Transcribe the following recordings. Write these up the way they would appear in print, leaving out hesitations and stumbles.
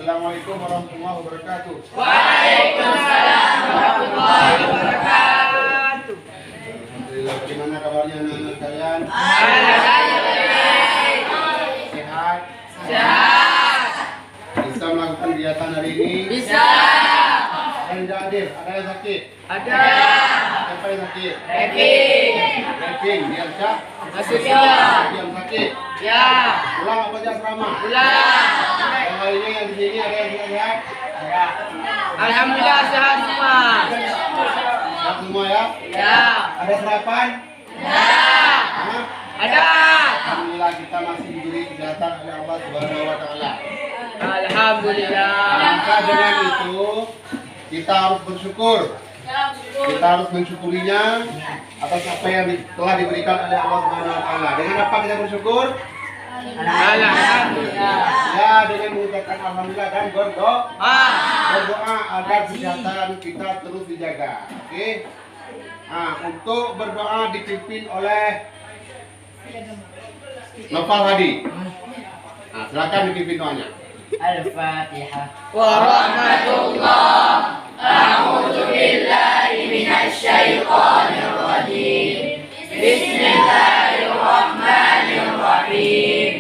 Assalamualaikum warahmatullahi wabarakatuh. Waalaikumsalam warahmatullahi wabarakatuh. Alhamdulillah, bagaimana kabarnya anak-anak kalian? Alhamdulillah. Sehat? Sehat. Bisa melakukan kegiatan hari ini? Bisa. Ada yang tidak hadir? Ada yang sakit? Ada. Siapa yang sakit? Ranking. Ranking, diam Syah. Maksudnya. Diam sakit. Ya. Pulang apa aja asrama? Pulang. Yang lainnya yang di sini ada yang tidak sehat? Alhamdulillah sehat semua. Sehat semua ya? Ya. Ada sarapan? Ya. Hah? Ada. Alhamdulillah kita masih diberi kesehatan oleh Allah Subhanahu wa taala. Alhamdulillah. Maka dengan itu kita harus bersyukur. Kita harus mensyukurinya atas apa yang telah diberikan oleh Allah Subhanahu wa taala. Dengan apa kita bersyukur? Alhamdulillah. Ya, dengan mengucapkan alhamdulillah dan berdoa agar kesehatan kita terus dijaga. Oke. Nah, untuk berdoa dipimpin oleh Nofal Hadi. Nah, silakan dipimpin doanya. Al-Fatihah. Warahmatullah. A'udzu billahi minasy syaithanir rajim. Bismillahirrahmanirrahim.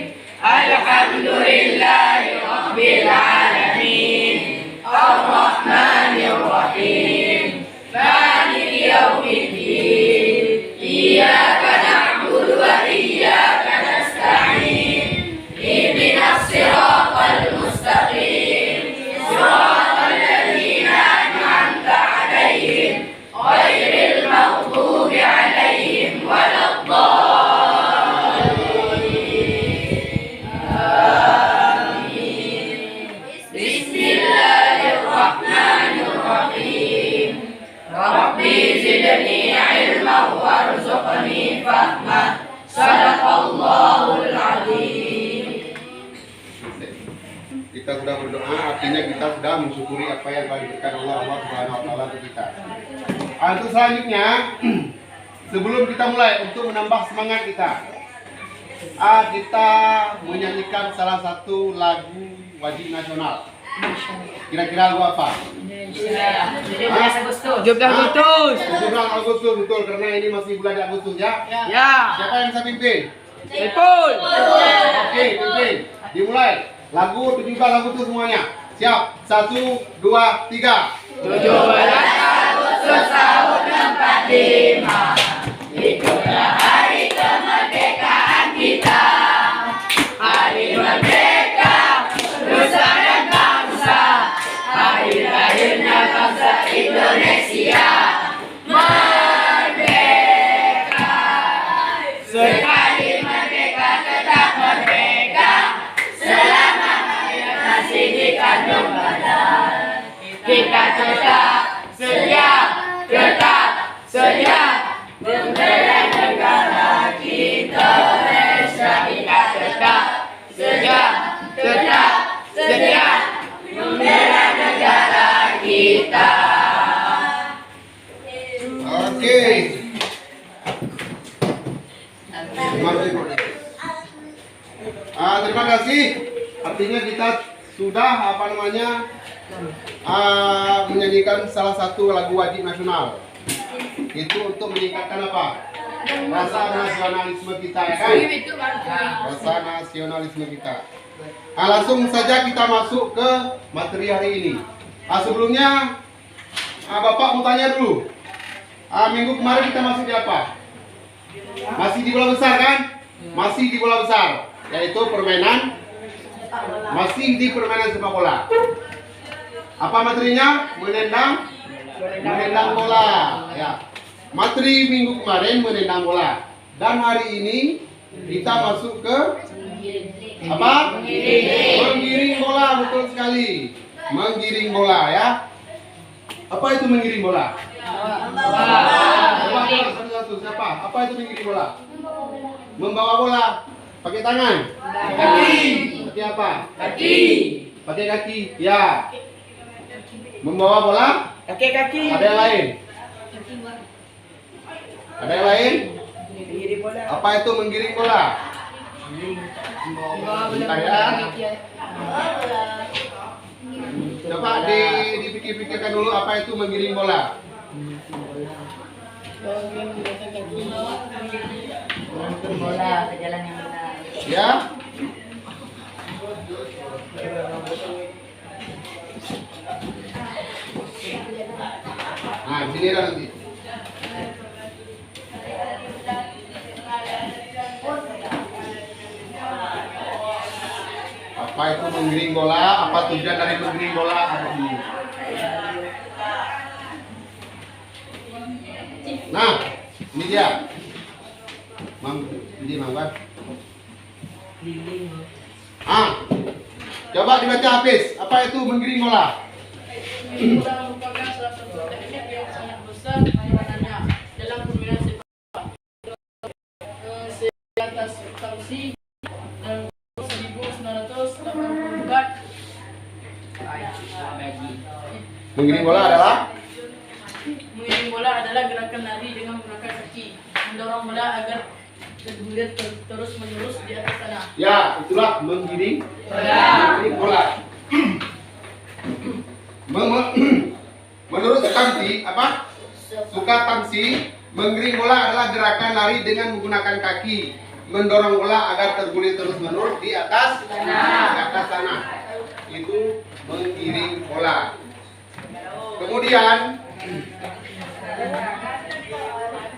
Alhamdulillahi rabbil alamin. Ar-Rahmanir Rahim. Maliki yaumiddin. Iyyaka na'budu wa iyyaka nasta'in. Ihdinas siratal mustaqim. Siratal ladzina an'amta 'alaihim ghairil maghdubi 'alaihim waladdallin. Amin. Bismillahirrahmanirrahim. Rabbi zidni 'ilman warzuqni fahma. Shadaqallahul 'azim. Kita sudah berdoa, artinya kita sudah mensyukuri apa yang telah diberikan Allah Subhanahu wa taala untuk kita. Untuk selanjutnya, sebelum kita mulai untuk menambah semangat kita, kita menyanyikan salah satu lagu wajib nasional. Kira-kira lagu apa? 17 Agustus. 17 Agustus, betul, karena ini masih bulan Agustus ya. Ya. Siapa yang bisa pimpin? Betul. Oke, pimpin. Dimulai. Lagu 17 Agustus semuanya. Siap. 1, 2, 3. 17 Agustus tahun 45. Itulah hari kemerdekaan kita. Hari merdeka nusa dan bangsa. Hari lahirnya bangsa Indonesia. Merdeka. Sekali merdeka tetap merdeka. Selama hayat masih dikandung badan. Kita tetap sedia membela negara kita Indonesia. Kita tetap sedia membela negara kita. Oke. Terima kasih. Artinya kita sudah menyanyikan salah satu lagu wajib nasional. Itu untuk meningkatkan apa? Rasa nasionalisme kita, ya kan? Rasa nasionalisme kita. Langsung saja kita masuk ke materi hari ini. Sebelumnya, Bapak mau tanya dulu. Minggu kemarin kita masuk di apa? Masih di bola besar kan? Masih di bola besar, yaitu permainan. Masih di permainan sepak bola. Apa materinya? Menendang bola. Ya. Materi minggu kemarin menendang bola. Dan hari ini kita masuk ke apa? Menggiring bola, betul sekali. Menggiring bola ya. Apa itu menggiring bola? Satu-satu siapa? Apa itu menggiring bola? Membawa bola pakai tangan. Kaki. Pakai apa? Kaki. Pakai kaki. Ya. Membawa bola? Kaki. Ada yang lain? Ada yang lain? Apa itu menggiring bola? Bentar ya. dipikirkan dulu apa itu menggiring bola. Menuntun bola ke jalan yang benar. Ya. Nah, sini dah nanti. Apa itu menggiring bola? Apa tujuan dari menggiring bola? Ada di sini. Nah, ini dia. Ini Mangwan. Coba dibaca habis. Apa itu menggiring bola? Menggiring bola merupakan salah satu teknik yang sangat besar peranannya dalam permainan sepak bola. Di atas tangsi dan 1984. Menggiring bola adalah Menggiring bola adalah gerakan lari dengan menggunakan kaki, mendorong bola agar bergulir terus menerus di atas tanah. ya, itulah menggiring bola. Menurut Tamsi, apa? Suka Tamsi, menggiring bola adalah gerakan lari dengan menggunakan kaki, mendorong bola agar tergulir terus menerus di atas tanah. Itu menggiring bola. Kemudian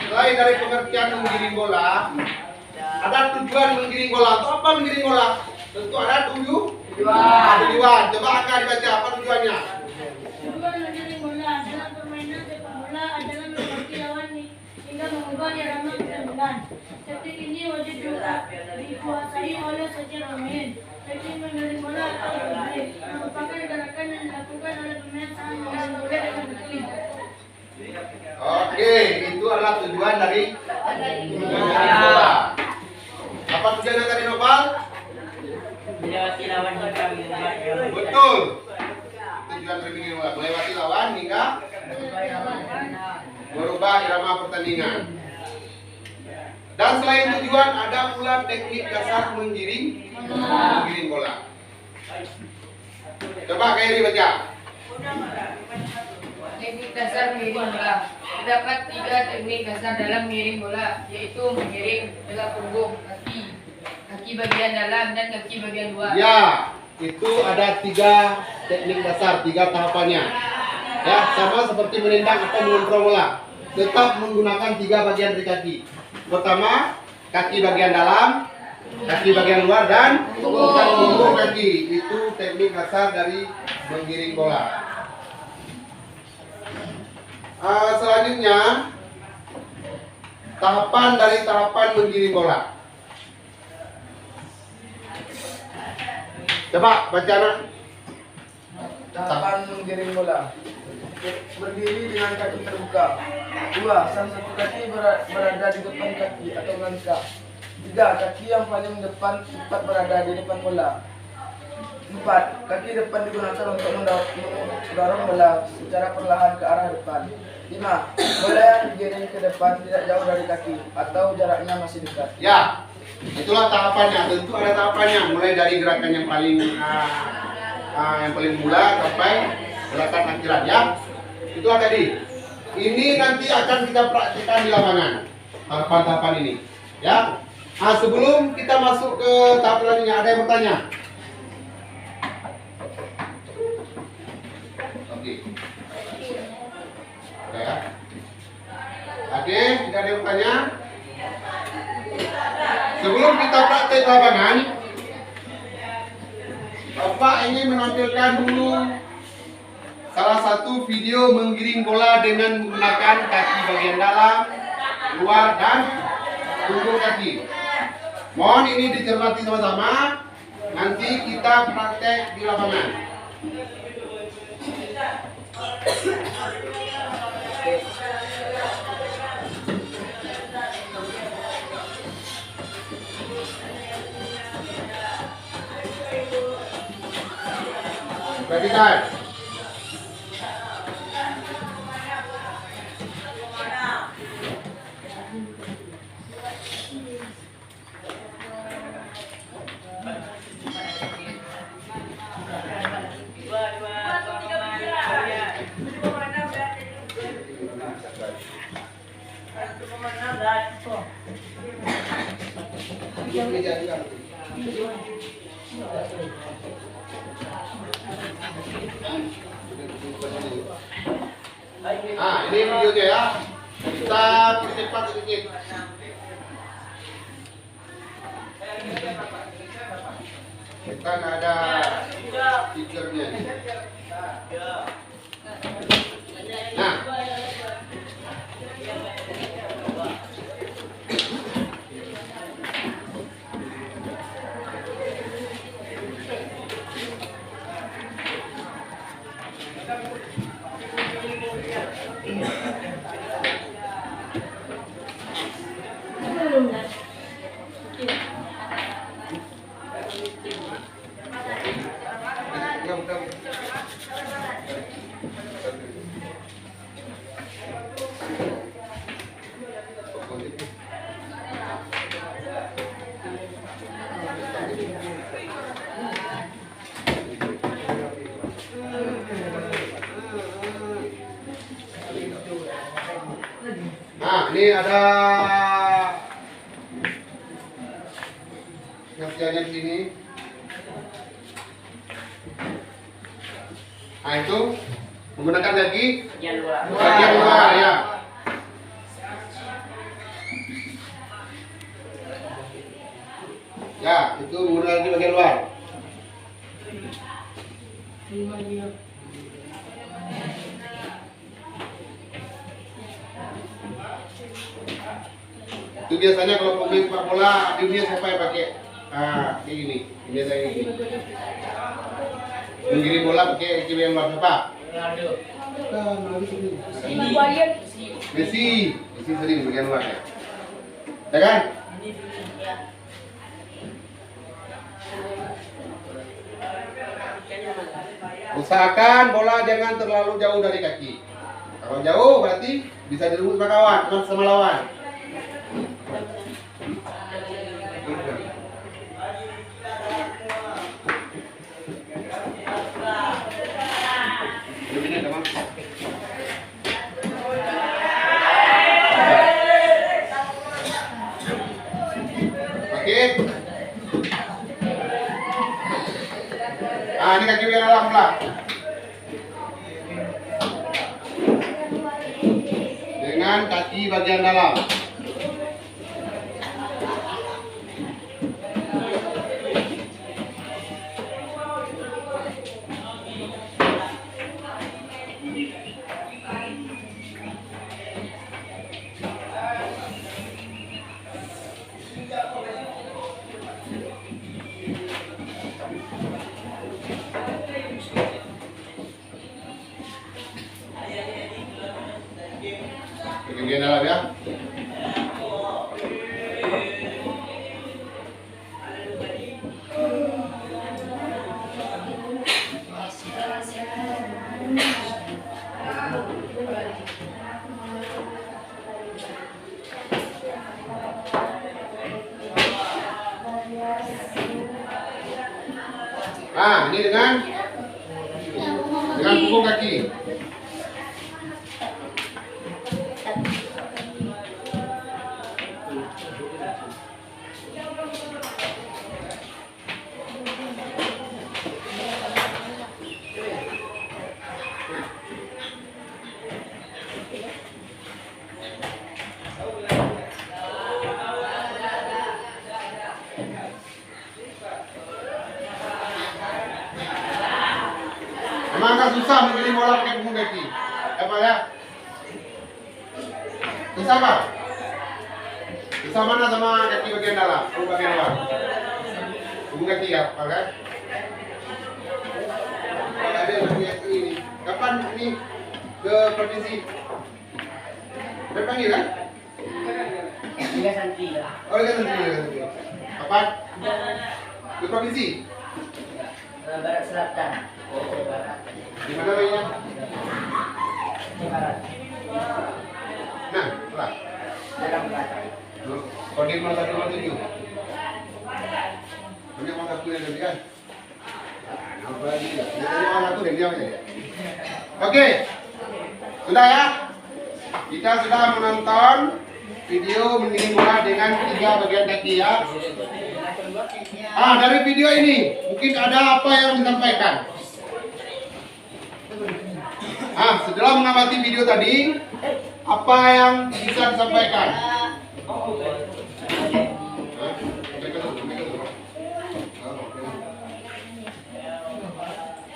selain dari pengertian menggiring bola, ada tujuan menggiring bola. Untuk apa menggiring bola? Tentu ada tujuan. Coba akan dibaca apa tujuannya? Tujuan menggiring bola dalam permainan sepak bola adalah melewati lawan hingga mengubah irama pertandingan. Teknik ini wajib dikuasai oleh setiap pemain. Teknik menggiring bola atau dribbling merupakan gerakan yang dilakukan oleh pemain saat menggiring bola dengan betul. Oke, itu adalah tujuan dari menggiring bola. Apa tujuannya tadi, Nopal? Melewati lawan hingga mengubah irama. Betul. Tujuan dari menggiring bola melewati lawan hingga merubah irama pertandingan. Dan selain tujuan ada pula teknik dasar menggiring bola. Coba Kairi baca. Teknik dasar mengiring bola. Terdapat 3 teknik dasar dalam mengiring bola, yaitu mengiring dengan punggung, kaki bagian dalam dan kaki bagian luar. Ya, itu ada 3 teknik dasar, 3 tahapannya. Ya, sama seperti menendang atau mengontrol bola. Tetap menggunakan 3 bagian dari kaki. Pertama, kaki bagian dalam, kaki bagian luar, dan punggung kaki. Itu teknik dasar dari menggiring bola. Selanjutnya, tahapan dari tahapan menggiring bola. Coba baca anak. Tahapan menggiring bola. Berdiri dengan kaki terbuka. 2. Salah satu kaki berada di depan kaki atau langkah. 3. Kaki yang paling depan tepat berada di depan bola. 4. Kaki depan digunakan untuk mendorong bola secara perlahan ke arah depan. 5. Bola yang digiring ke depan tidak jauh dari kaki atau jaraknya masih dekat. Ya, itulah tahapannya. Tentu ada tahapannya, mulai dari gerakan yang paling mula sampai gerakan akhiran, ya. Itulah tadi. Ini nanti akan kita praktikkan di lapangan. Tahapan-tahapan ini, ya. Sebelum kita masuk ke tahap selanjutnya, ada yang bertanya? Oke. Oke, ya. Oke, tidak ada yang bertanya? Sebelum kita praktek lapangan, Bapak ingin menampilkan dulu salah satu video menggiring bola dengan menggunakan kaki bagian dalam, luar, dan punggung kaki. Mohon ini dicermati sama-sama. Nanti kita praktek di lapangan. Perhatikan. Bagus meja juga. Ah, ini videonya ya. Kita percepat sedikit. Kita nggak ada fiturnya. Nah, nah, ini ada nasihatnya di sini. Nah, itu menggunakan kaki bagian luar ya. Ya, itu menggunakan kaki bagian luar. Itu biasanya kalau pemain sepak bola di dunia siapa yang pakai kayak gini, biasanya kayak gini. Menggiring bola pakai kaki yang luar siapa? Messi sering bagian luar ya. Ya kan? Usahakan bola jangan terlalu jauh dari kaki. Kalau jauh berarti bisa direbut sama kawan, sama lawan. Oke. Ah, ini kaki yang dalam lah. Dengan kaki bagian dalam. Bagian dalam ya. Ah, ini dengan punggung kaki. Emang agak susah menggiring bola pakai punggung kaki. Apa ya? Susah Pak? Susah mana sama kaki bagian dalam, punggung bagian luar? Punggung kaki ya, Pak kan? Ada yang ini. Kapan ini ke provinsi? Berpanggil kan? Liga Santri. Oh, Liga Santri. Kapan? Ke provinsi? Barat Selatan. Barat. Di mana mainnya? Barat. Nah, lah. Dalam kata. Kodim 0107. Banyak orang satu yang ganti kan? Apa lagi? Biasanya orang satu yang diam aja. Oke. Sudah ya? Kita sudah menonton video menggiring bola dengan 3 bagian kaki ya. Dari video ini mungkin ada apa yang disampaikan. Setelah mengamati video tadi, apa yang bisa disampaikan?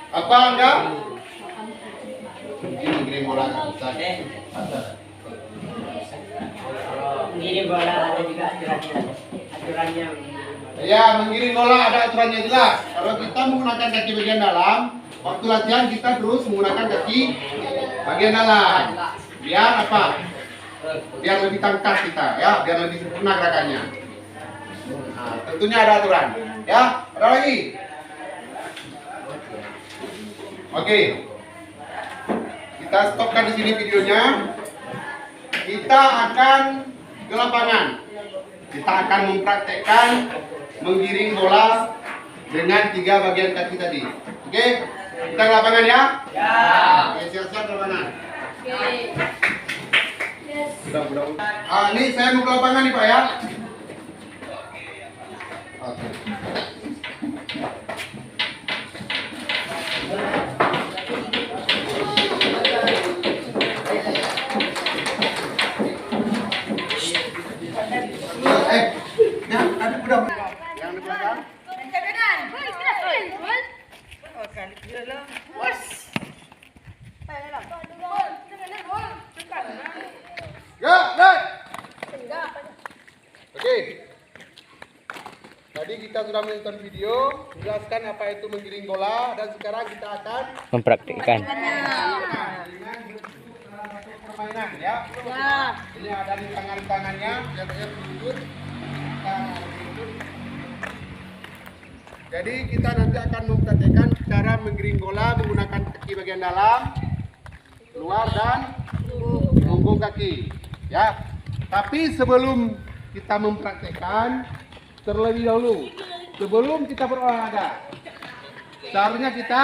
Apa enggak? Ini bola bisa. Mengirim bola ada juga aturannya. Ya, mengirim bola ada aturannya jelas. Kalau kita menggunakan kaki bagian dalam, waktu latihan kita terus menggunakan kaki bagian dalam. Biar apa? Biar lebih tangkas kita, ya, biar lebih sempurna gerakannya. Nah, tentunya ada aturan. Ya, ada lagi. Oke. Kita stopkan di sini videonya. Kita akan ke lapangan. Kita akan mempraktekkan menggiring bola dengan 3 bagian kaki tadi. Oke? Kita ke lapangan ya? Ya. Oke, siap-siap ke lapangan. Oke. Udah. Ini saya mau ke lapangan nih Pak ya. Oke. Udah. Yang di belakang. Ya, baik. Oke. Tadi kita sudah menonton video, menjelaskan apa itu menggiring bola, dan sekarang kita akan Mempraktikkan. permainan ya. Ini ada di tangannya, jatuhnya berlutut. Jadi kita nanti akan mempraktikkan cara menggiring bola menggunakan kaki bagian dalam, luar dan punggung kaki. Ya. Tapi sebelum kita mempraktikkan, terlebih dahulu, sebelum kita berolahraga, seharusnya kita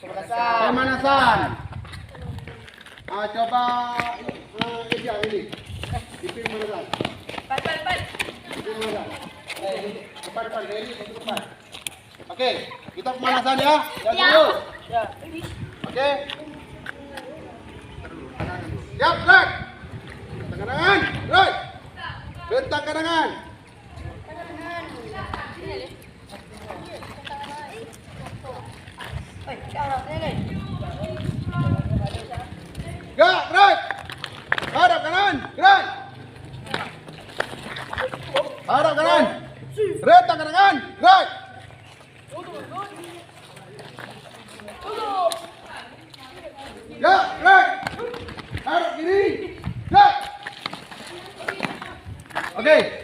pemanasan. Coba ini. Ipin pemanasan. Ipin pemanasan. Depan, dari depan. Oke, kita pemanasan ya. Jangan dulu. Oke. Siap, gerak. Tangan, gerak. Bentang kanan. Gerak. Hadap kanan, gerak. Hadap kanan. Rentang kanan, gerak. Ya, gerak. Hadap kiri, gerak. Oke,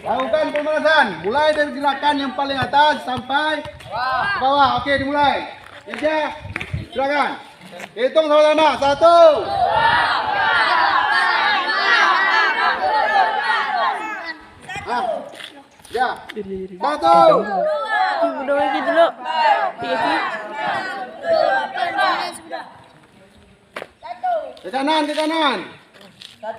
lakukan pemanasan. Mulai dari gerakan yang paling atas sampai ke bawah. Oke, dimulai. Ya, silakan. Hitung sama-sama. 1. Ya. 1. Udah lagi dulu. Ke kanan. 1. 2,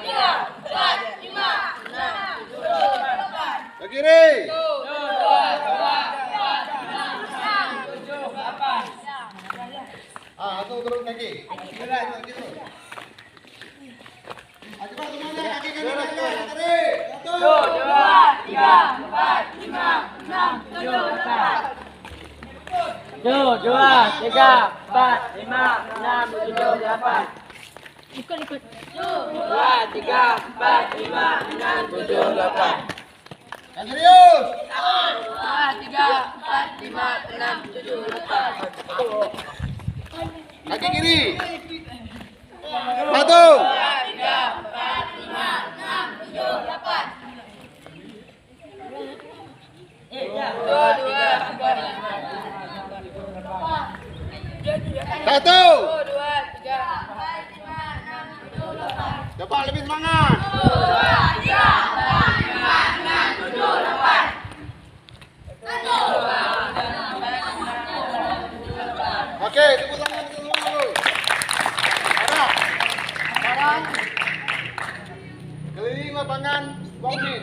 3, 4, 5, 6, 7, 8. Ke kiri. 1, 2, 3, 4, 5, 6, 7, 8. Turun kaki. Gitu. Coba semuanya kaki kanan kiri. 1, 2, 3, 4, 5, 6, 7, 8. 1, 2, 3, 4, 5, 6, 7, 8. Ikut. 2, 3, 4, 5, 6, 7, 8. Yang serius. 2, 3, 4, 5, 6, 7, 8. Kaki kiri. 1. 2, 3, 4, 5, 6, 7, 8. 1. 2, 3, 4. Coba lebih semangat. 2, 3, 4, 5, 6, 7, 8. Oke, tepuk tangan dulu. Ada. Sekarang keliling lapangan 2 menit.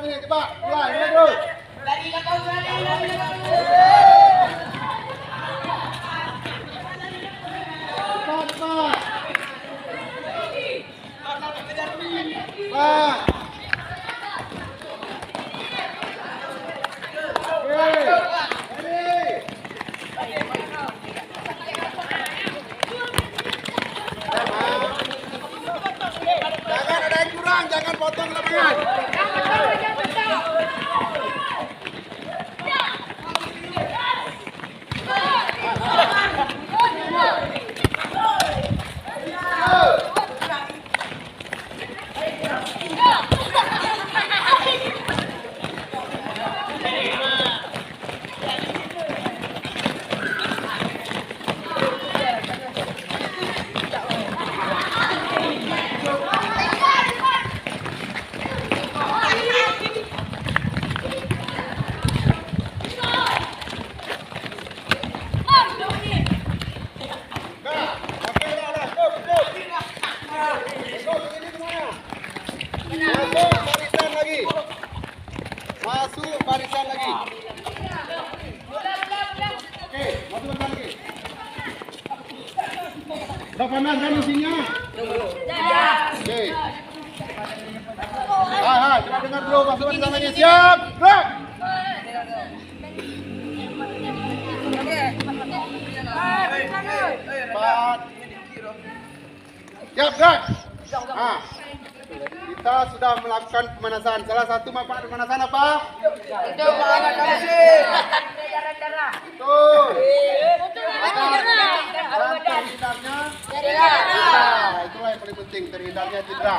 orang ini, cepat. Mulai terus. Cepat, cepat. Cepat. Jangan ada yang kurang, jangan potong lapangan. Masuk barisan lagi. Oke, masuk barisan lagi. Udah panas kan mesinnya? Oke. Hai, coba dengar dulu, masuk barisan lagi. Siap, gerak. Empat. Siap, gerak. Nah, kita sudah melakukan pemanasan. Salah satu manfaat pemanasan apa? Itu menggunakan mesin. Betul. Nah, itulah yang paling penting, terhindarnya cedera.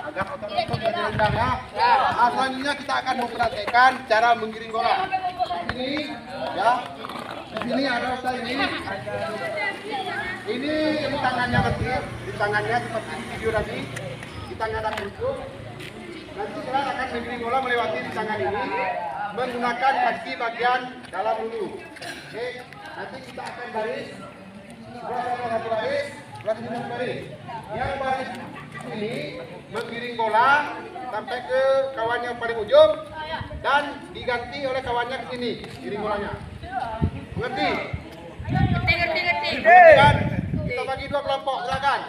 Agar otot-otot tidak direndang ya. Nah, selanjutnya kita akan mempraktekkan cara menggiring bola. Di sini, ya. Di sini ada ustaz ini. Ini tangannya kecil, di tangannya seperti di video tadi. Di tangan ada kuncup. Nanti kita akan menggiring bola melewati di tangan ini menggunakan kaki bagian dalam dulu. Oke, nanti kita akan baris. Satu baris, satu baris. Yang baris ini menggiring bola sampai ke kawannya paling ujung dan diganti oleh kawannya ke sini, giring bolanya. Mengerti? Ngerti. Kemudian kita bagi dua kelompok, silakan.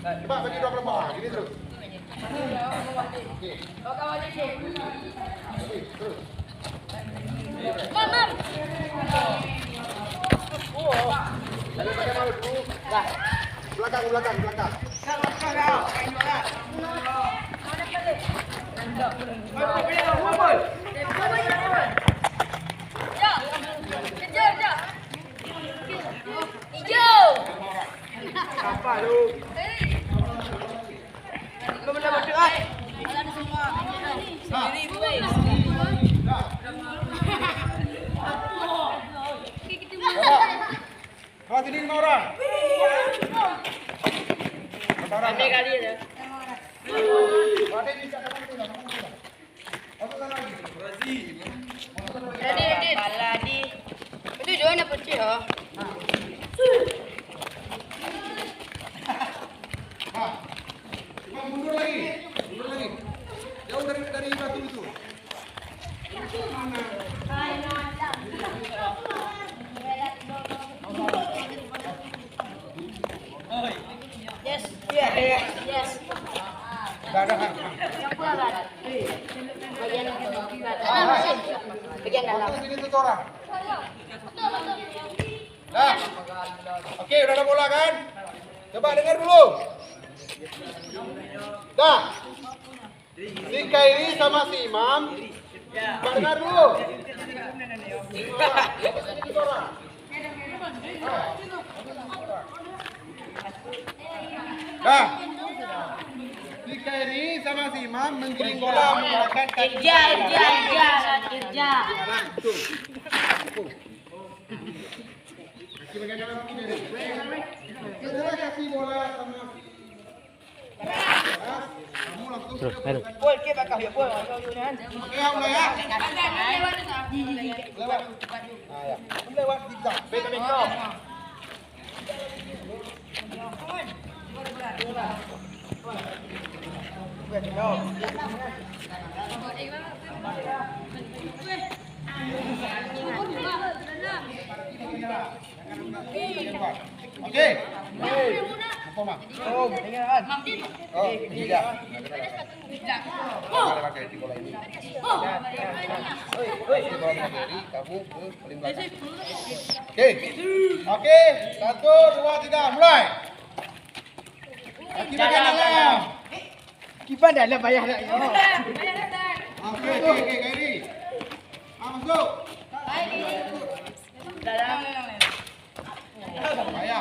Coba bagi dua kelompok, gini terus. Oke. Terus. Jangan pakai malu dulu. Belakang. Apa lu? Kelas ini 5 orang. Ambil kali ya. Ada bisa datang ke dalam. Jadi, baladi. Itu jangan apa sih ya? Mundur lagi. Jauh dari batu itu. Yes. Bagian dalam. Sini tuh orang. Nah, oke, udah ada bola kan? Coba dengar dulu. Dah. Si Kairi sama si Imam. Coba dengar dulu. Dah. Si Kairi sama si Imam menggiring bola menggunakan kaki. Irja. Kita kasih bola sama kamu langsung Boy, kita kasih boy. oke ya mulai ya lewat lewat zigzag beta beta Oke. Apa mak? Oh, tidak. Ada pakai di bola ini. Kamu ke paling belakang. Oke, 1, 2, 3, mulai. Kaki bagian dalam. Kipan dah lah bayar dah. Oke, Kairi. Masuk. Bayar.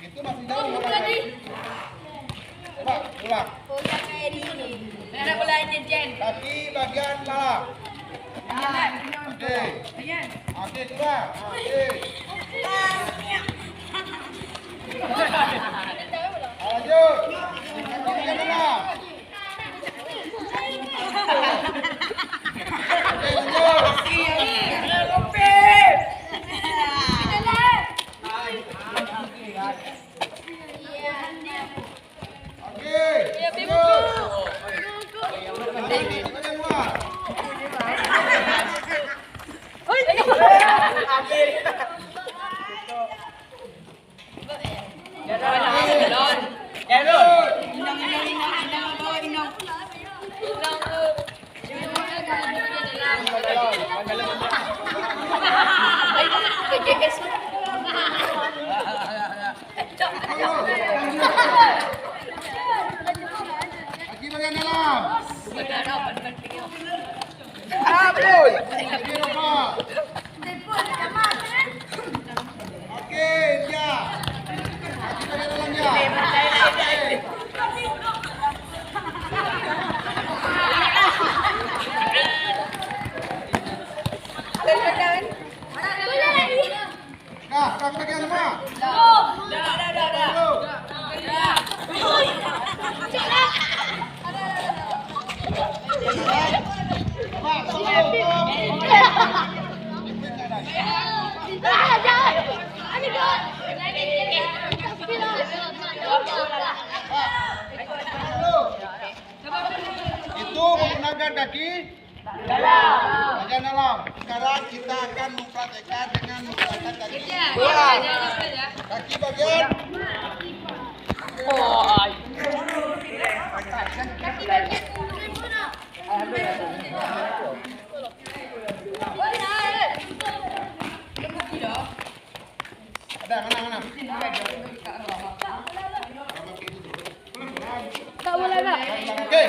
Itu masih jauh. Coba, ulang. Kaki bagian dalam. Oke. Oke, coba. Oke. Lanjut. Kaki bagian dalam. Oke, lanjut. Oke. Lanjut. Bagian luar. Kaki bagian dalam. Kaki luar. Oke, ya. Kaki bagian dalam ya. Kaki bagian mana? Itu menggunakan kaki bagian dalam. Sekarang kita akan mempraktekkan dengan menggunakan kaki bagian ada mana? Tak boleh nak. Oke,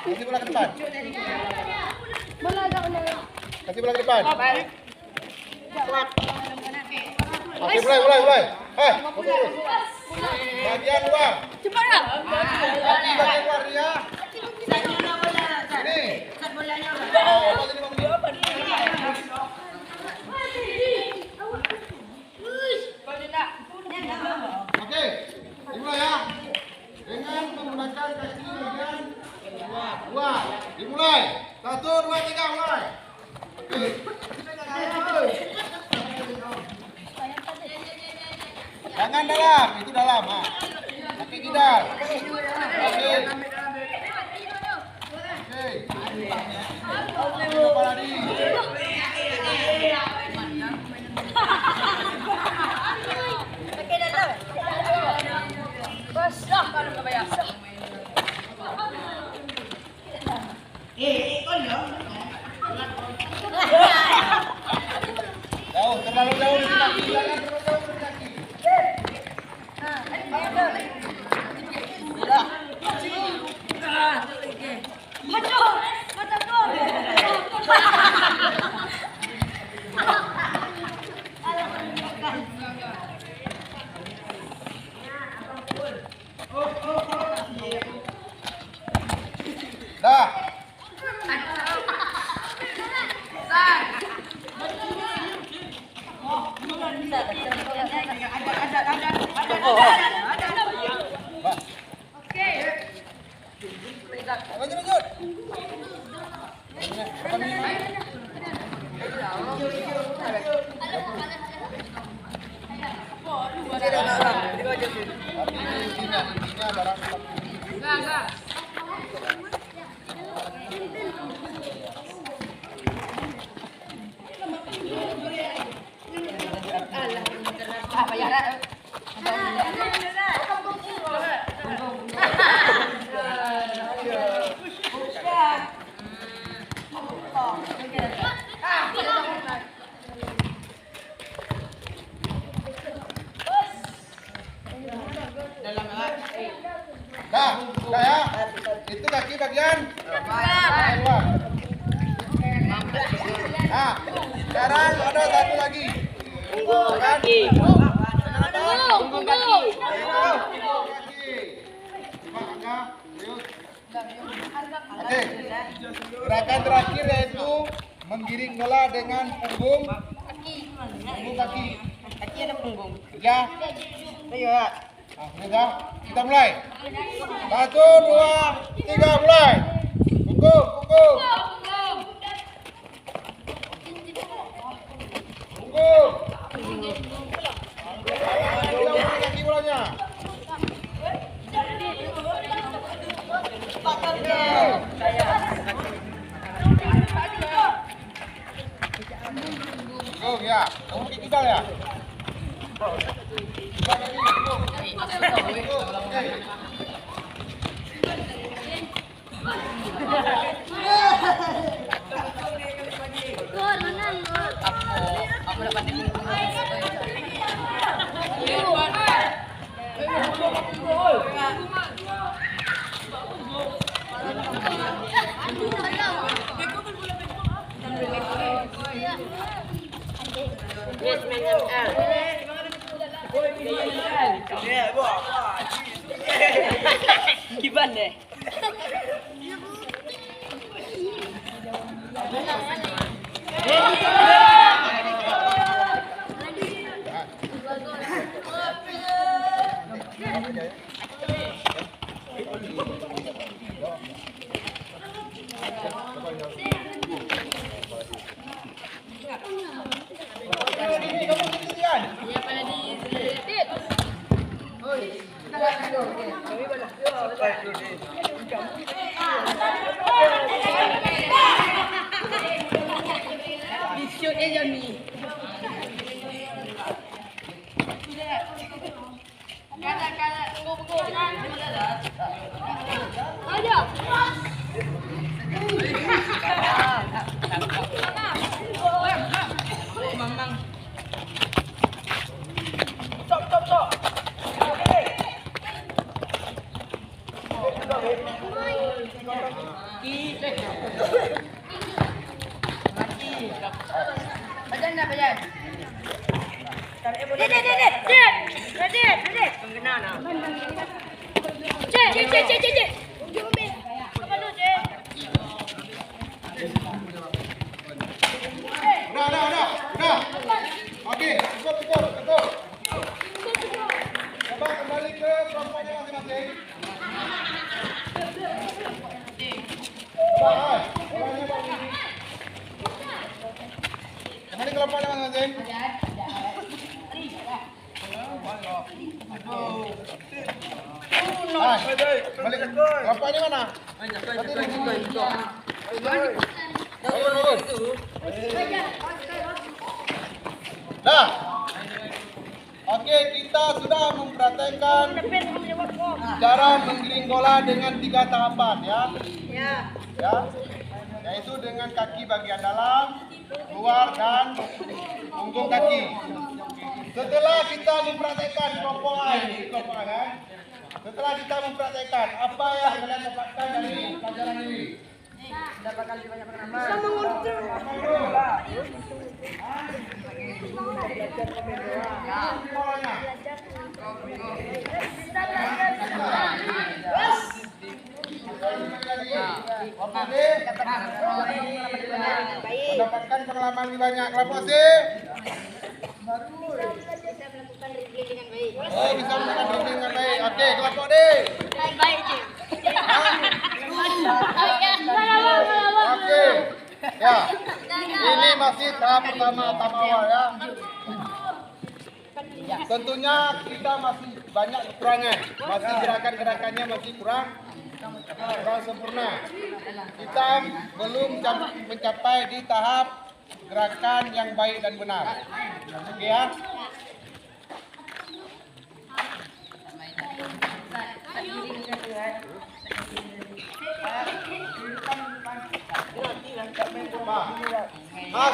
kasih bola ke depan. Bola tak boleh. Kasih bola ke depan. Oke, mulai. Fokus. Bagian luar. Cepat nak. Kaki bagian luar ya. Ini. Oke, dimulai ya. Dengan menggunakan kaki bagian dua. Dimulai. 1, 2, 3, mulai. Oke. Tangan dalam, itu dalam. Kaki tidak. Oke. Kepala di. Jauh, terlalu jauh di kaki. Jangan terlalu jauh di kaki. Dah. Lanjut. Intinya barang. kaki. Punggung kaki. Oke. Gerakan terakhir yaitu menggiring bola dengan punggung kaki. Kaki ada punggung. Ya. Ayo. Sudah. Kita mulai. 1, 2, 3, mulai. Punggung. Kaki bolanya. Oh ya, kamu kita ya. Aku dapat di Yes, ML. Kiban deh. Udah. Oke, cukup. Coba kembali ke kelompoknya masing-masing. Kembali ke kelompoknya masing-masing. Kembali ke kelompoknya mana? Dah. Oke, kita sudah mempraktekkan cara menggiring bola dengan 3 tahapan ya. Ya. Yaitu dengan kaki bagian dalam, luar dan punggung kaki. Setelah kita mempraktekkan kelompok A ini, setelah kita mempraktekkan apa yang kalian dapatkan dari pelajaran ini? Dapatkan banyak pengalaman. Mendapatkan pengalaman lebih banyak. Kelompok C. Oh, bisa melakukan dribbling dengan baik. Oke, kelompok D. Oke. Ya. Ini masih tahap pertama, tahap awal ya. Tentunya kita masih banyak kekurangan. Masih gerakan-gerakannya masih kurang sempurna. Kita belum mencapai di tahap gerakan yang baik dan benar. Oke ya.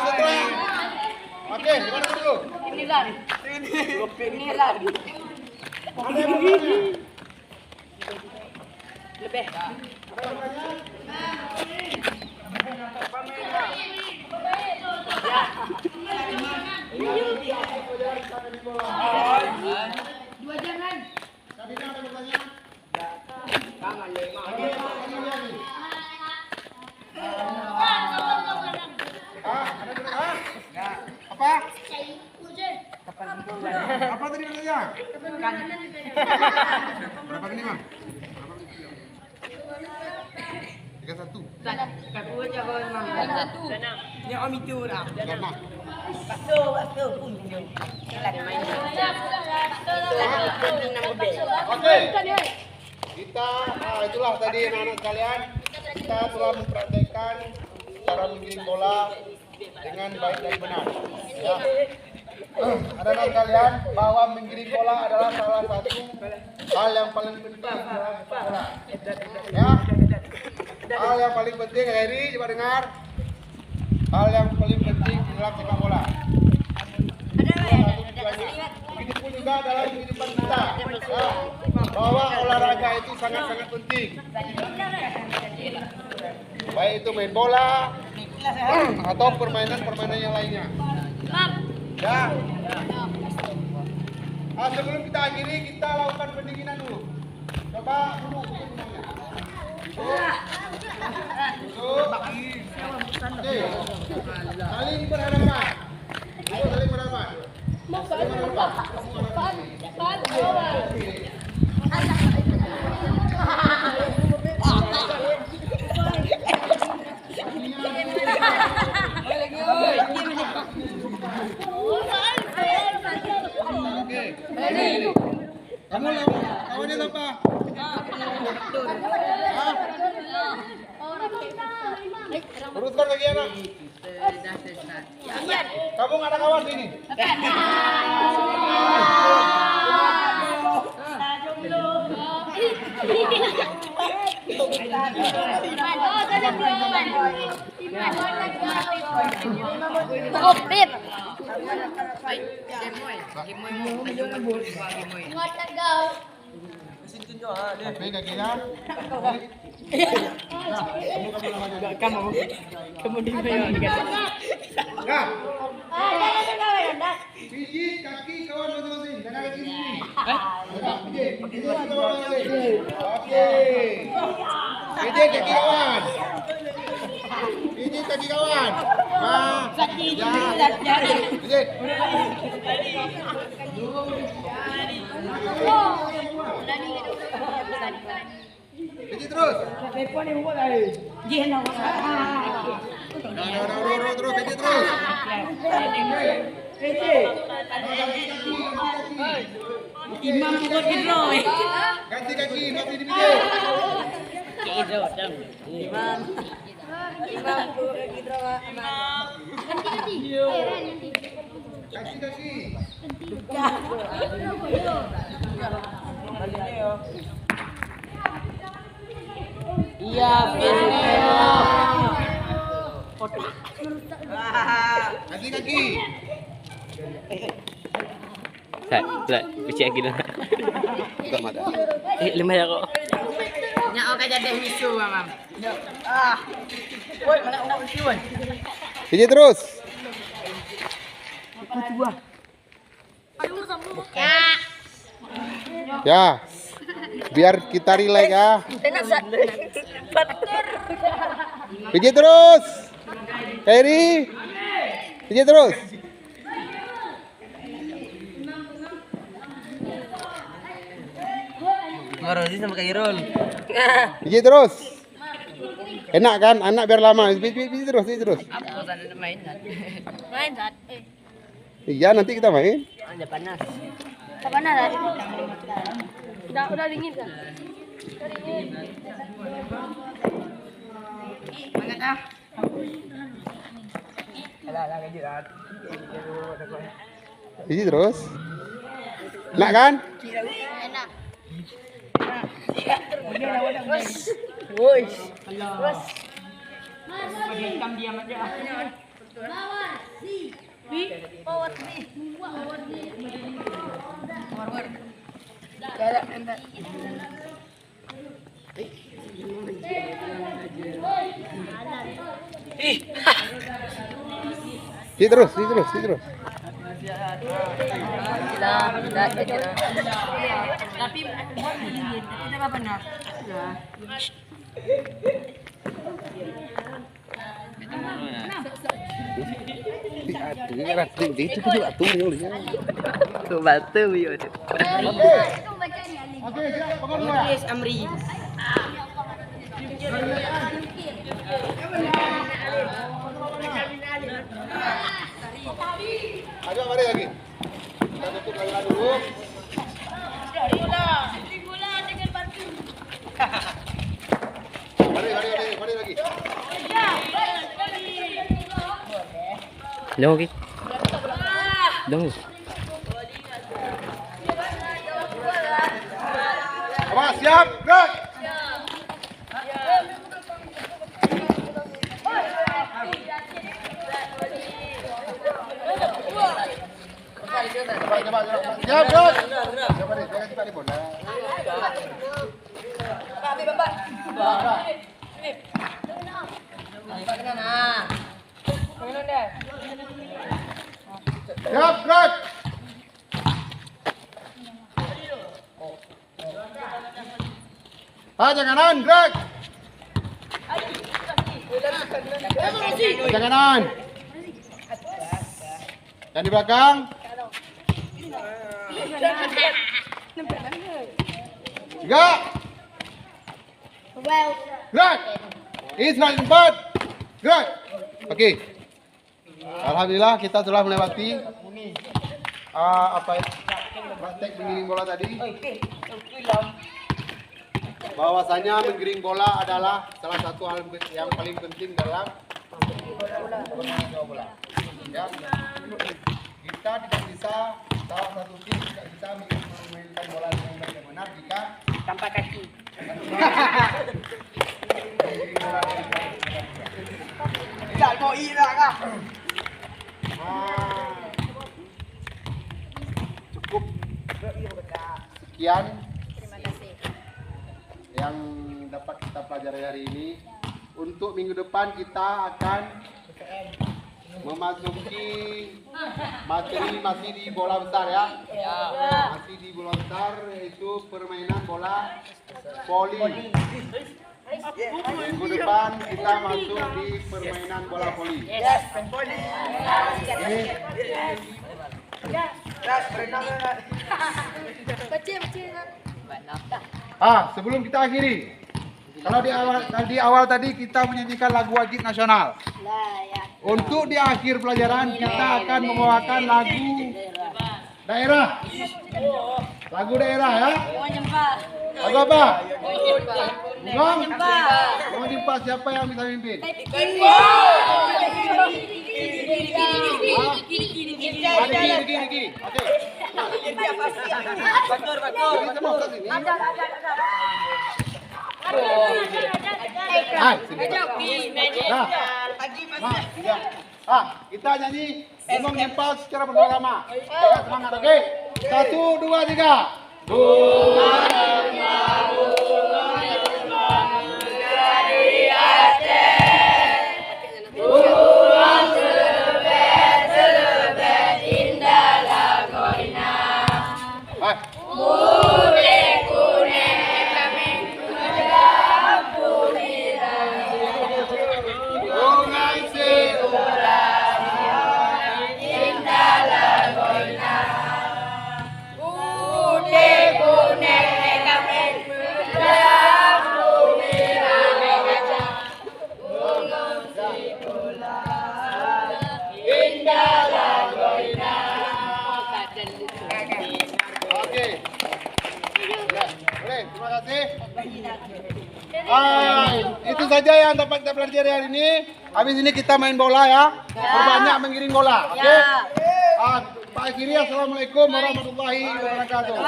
Setelah. Oke, gimana dulu? Ini lari. Ada yang mau tanya? Lebih. Ya. Berapa ini, Mam? 31. Karena. Oke. Kita, itulah tadi anak-anak sekalian. Kita telah mempraktekkan cara menggiring bola dengan baik dan benar. Ya. Anak-anak sekalian, bahwa menggiring bola adalah salah satu hal yang paling penting dalam sepak bola. Ya. Hal yang paling penting, Heri, coba dengar. Hal yang paling penting di dalam sepak bola. Begitupun juga dalam kehidupan kita. Ya. Bahwa olahraga itu sangat-sangat penting. Baik itu main bola atau permainan-permainan yang lainnya. Ya. Sebelum kita akhiri, kita lakukan pendinginan dulu. Coba duduk semuanya. Duduk. Oke. Saling berhadapan. Saling berhadapan. Kamu lawannya siapa? Urutkan lagi anak. Kamu nggak ada kawan sini? Tapi kakinya. Kamu di mana? Nah. Pijit kaki kawan masing-masing. Jangan kaki sini. Pijit kaki kawan masing-masing. Oke. Pijit kaki kawan. Pijit kaki kawan. Ya. Pijit. Pijit terus. Terus pijit terus. Imam buat gitu. Ganti kaki, masih dipijit. Ganti kaki. Iya, video. Ganti kaki. Tak, picit lagi dah. Buka mata. Lemah dah kok. Nyak oke jadi misu, Mam. Pijit terus. Ya. Biar kita rileks ya. Pijit terus. Heri. Pijit terus. Ngarozi sama Kairul. Pijit terus. Enak kan? Anak biar lama. Pijit terus, pijit terus. Apa sana main? Main Dad. Iya, nanti kita main. Ada panas. Kapan Dad? Udah dingin kan? Banget ah. Pijit terus. Enak kan? Enak. Woi. Diam aja. Pijit terus, pijit terus, pijit terus. Tapi kita apa benar? Tuh batu yuk. Oke, siap. Pokok dua. Amri. Ayo mari lagi. Kita tutup lagi dulu. Mari lagi. Dong lagi. Dong. Apa siap? Gerak. Coba. Siap, gerak. Coba deh, jangan cepat di bola. Siap, gerak. Janganan, gerak. Janganan. Dan di belakang. Gerak. Gerak. Israel 4. Gerak. Oke. Alhamdulillah kita telah melewati praktek menggiring bola tadi. Bahwasanya menggiring bola adalah salah satu hal yang paling penting dalam bola. Ya. Kita tidak bisa, salah satu tim tidak bisa memainkan bola dengan baik dan benar jika Tanpa kaki. Tidak mau hilang ah. Cukup sekian yang dapat kita pelajari hari ini. Untuk minggu depan kita akan memasuki materi masih di bola besar ya. Masih di bola besar, yaitu permainan bola voli. Minggu depan kita masuk di permainan bola voli. Ini sebelum kita akhiri, kalau di awal tadi kita menyanyikan lagu wajib nasional. Untuk di akhir pelajaran kita akan membawakan lagu daerah. Lagu daerah ya. Lagu apa? Mau jumpa siapa yang bisa mimpin? Gini. Oke. Kita mau ke sini. Kita nyanyi Gunung Nyempal secara bersama-sama. Kita semangat, oke? 1, 2, 3. Terima kasih. Itu saja yang dapat kita pelajari hari ini. Habis ini kita main bola ya. Perbanyak menggiring bola. Oke. Pak Akhiri, assalamualaikum warahmatullahi wabarakatuh.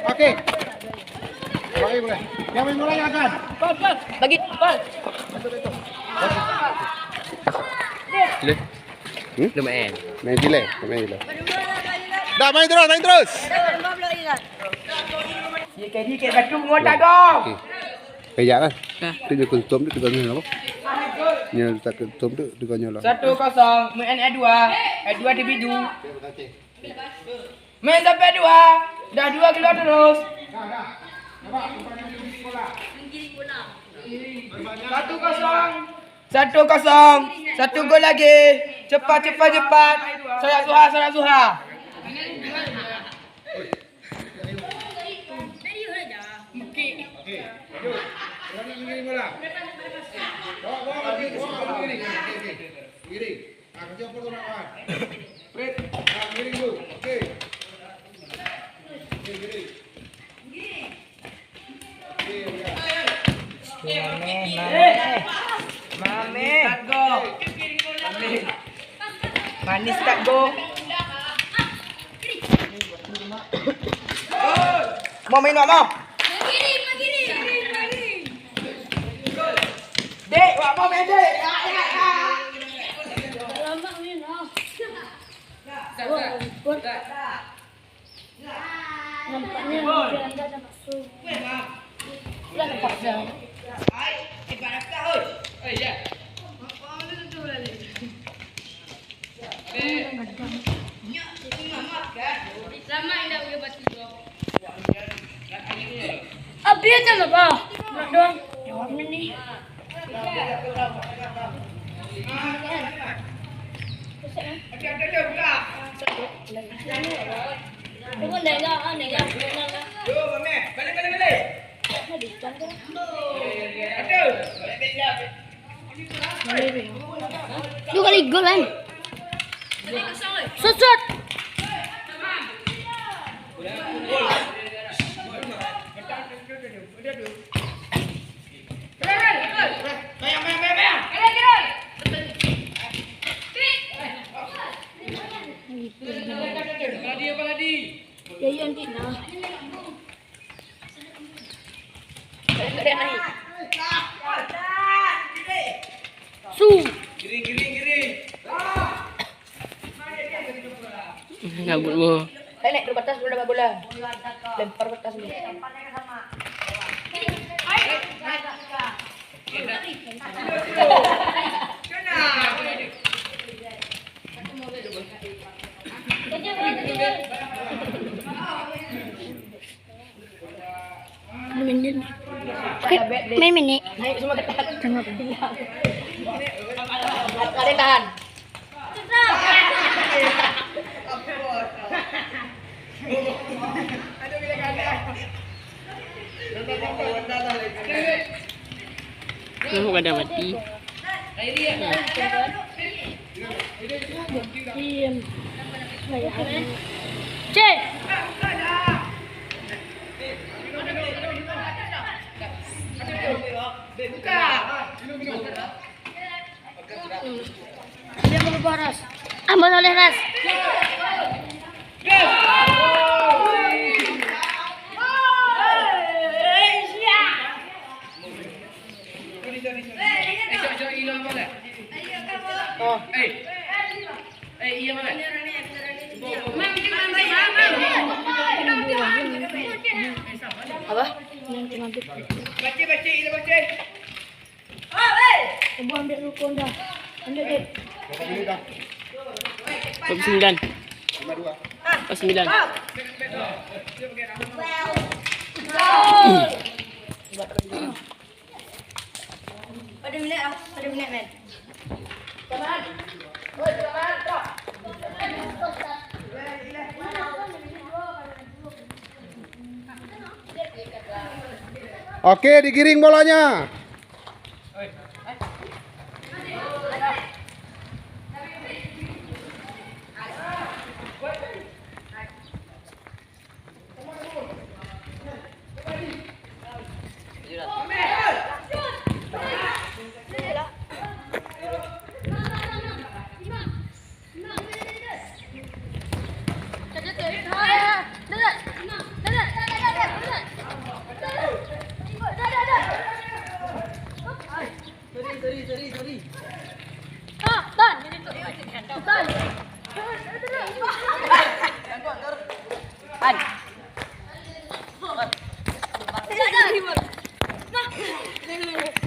Oke. Boleh. Yang main bola silakan. Bagi bal. Lumayan. Main gile. Dah main terus. Ye kedi ke batu ngotak dong. Kayak kan? Itu dia kuntum tu kan apa? Nya tak kuntum tu kan nyala. 1-0 main E2 di bidu. Main sampai 2. Dah 2 keluar terus. 1-0. 1-0. 1 gol lagi. Cepat. Sorak Zuha. Giring. Kerja pertunakan. Fred, giring dulu. Oke. Giring. Mame. Manis tak go. Mau main mau? Dek, mau main dek. Lama ini nah. Nampaknya Belanda ada masuk. Udah terpaksa. Abi aja nggak apa? Nggak doang. Jawabnya nih. Tunggu nega. Dua kali gol kan? Sut. Ya iya nanti nah. Su. Giring. Ngabut mo. Nek, batas bola bola. Lempar batas dulu. Main ini. Naik semua dekat. Ada yang tahan. Kamu kada mati. Diam. Cek. Dia mau baras. Aman oleh ras. Oh. Iya mana? Apa? Ibu ambil rukun dah. Ambil deh. Berapa menit dah? 9. 9. Pada menit men. Oke, digiring bolanya.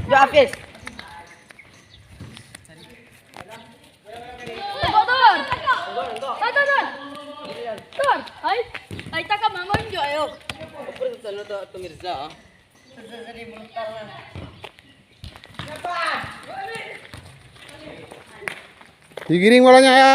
Ya Hafiz. Tur. Ay taka mangon jo ayo. Salo to Mirza. Digiring bolanya ya.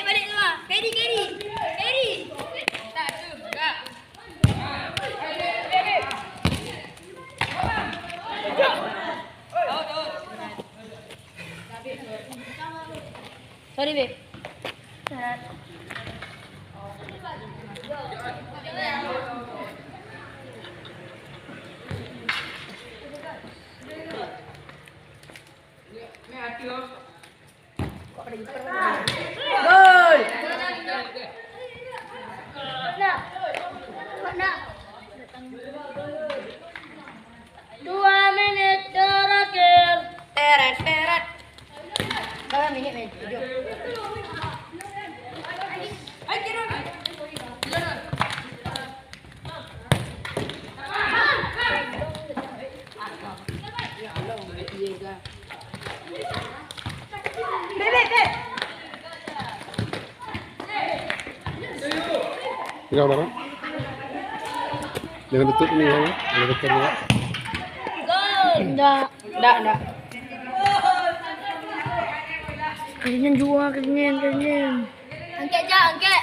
Balik semua. Carry. Sorry, babe. Dua menit terakhir. Teret. Berapa menit, men? 7. Ayo, turun. Bebe. Enggak apa-apa. Jangan tutup ini ya. Jangan tutup ya. Enggak. Keringan juga, keringan. Angkat.